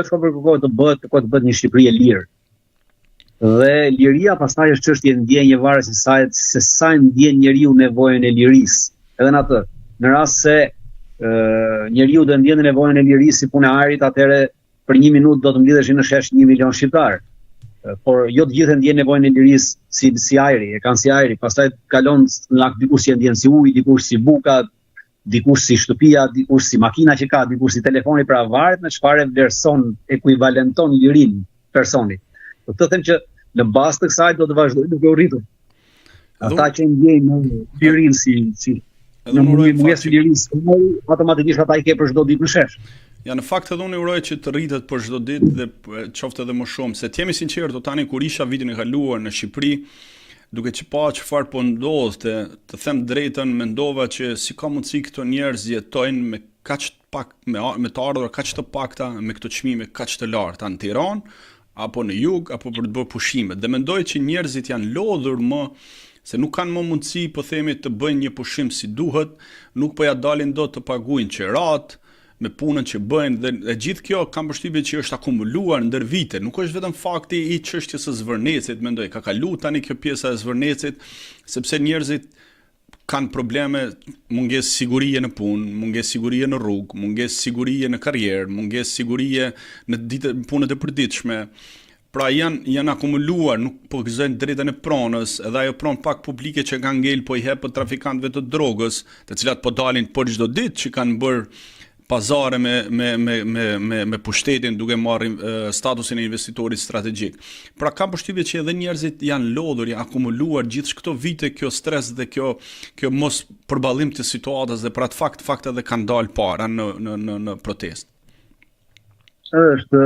Shkopër kërkohet të bëhet një Shqipëri e lirë. Dhe liria pastaj është çështje ndjenje varet se sa ndjen njeriu nevojën e lirisë. Edhe në atë, në rast se njeriu do ndjen nevojën e lirisë si punë e ajrit, atëherë për 1 minutë do të mblidheshin në shesh 1 milion shqiptar. Por jo të gjithë ndjen nevojën e lirisë si ajri, e kanë si ajri, pastaj kalon dikush që ndjen si ujë, dikush si buka, dikush si shtëpia, dikush si makina që ka, dikush si telefoni, pra varet me çfarë vlerëson, ekuivalenton lirinë personit. Do të them që në bazë të kësaj do të vazhdojë duke u rritur. Ata që ndjejnë lirinë si në mungesë të lirisë, automatikisht ata i ke për çdo ditë në shesh. Ja, në fakt edhe unë uroj që të rritet për çdo ditë dhe qoftë edhe më shumë, se të jemi sinqert, do tani kur isha vitin e kaluar në Shqipëri, duke që pa çfarë po ndodhte, të them drejtën, mendova që si ka mundësi këto njerëz jetojnë me kaq pak me të ardhur kaq të pakta, me këto çmime kaq të larta në Tiranë apo në jug apo për të bërë pushime. Dhe mendoj që njerëzit janë lodhur më se nuk kanë më mundësi, po themi, të bëjnë një pushim si duhet, nuk po ja dalin dot të paguajnë qerat me punën që bëjnë dhe e gjithë kjo kam përshtypjen që është akumuluar ndër vite. Nuk është vetëm fakti i çështjes së zvërnecit, mendoj, ka kaluar tani kjo pjesa e zvërnecit, sepse njerëzit kanë probleme, mungesë sigurie në punë, mungesë sigurie në rrugë, mungesë sigurie në karrierë, mungesë sigurie në punët e përditshme. Pra janë akumuluar, nuk po gëzojnë drejtën e pronës, edhe ajo pronë pak publike që kanë ngel po i hepë trafikantëve të drogës, të cilat po dalin për çdo ditë që kanë bërë pazare me pushtetin duke marrë statusin e investitorit strategjik. Pra kam përshtypjen që edhe njerëzit janë lodhur, janë akumuluar gjithë këto vite kjo stres dhe kjo mos përballim të situatës dhe për atë fakt edhe kanë dalë para në protestë. Është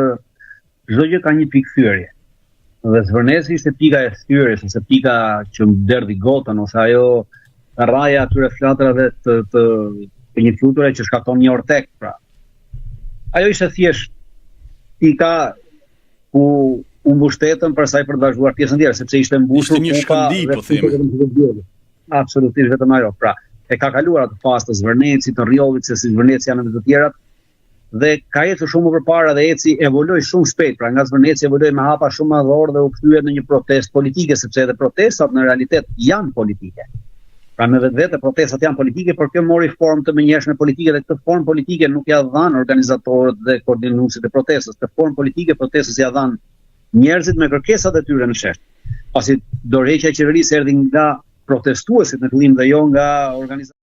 çdo gjë ka një pikë thyerje. Dhe zvërneci ishte pika e thyerjes, ose pika që derdhi gotën, ose ajo rraja atyre flatrave të një fluture që shkakton një ortek, pra. Ajo ishte thjesht pika ku u mbushteten për sa i për të vazhduar pjesën tjetër, sepse ishte mbushur një shkëndi, po themi. Absolutisht vetëm ajo, pra. E ka kaluar atë fazë të zvërnecit, të rrjollit, se si zvërneci janë edhe të tjerat, dhe ka ecur shumë më përpara dhe evoloi shumë shpejt, pra nga zvërneci evoloi me hapa shumë më dhor dhe u kthye në një protestë politike, sepse edhe protestat në realitet janë politike. Pra me vetë protestat janë politike, por kjo mori formë të menjëhershme politike dhe këtë formë politike nuk ja dhanë organizatorët dhe koordinuesit e protestës. Këtë formë politike protestës ja dhanë njerëzit me kërkesat e tyre në shesh. Pasi dorëheqja e qeverisë erdhi nga protestuesit në fillim dhe jo nga organizatorët.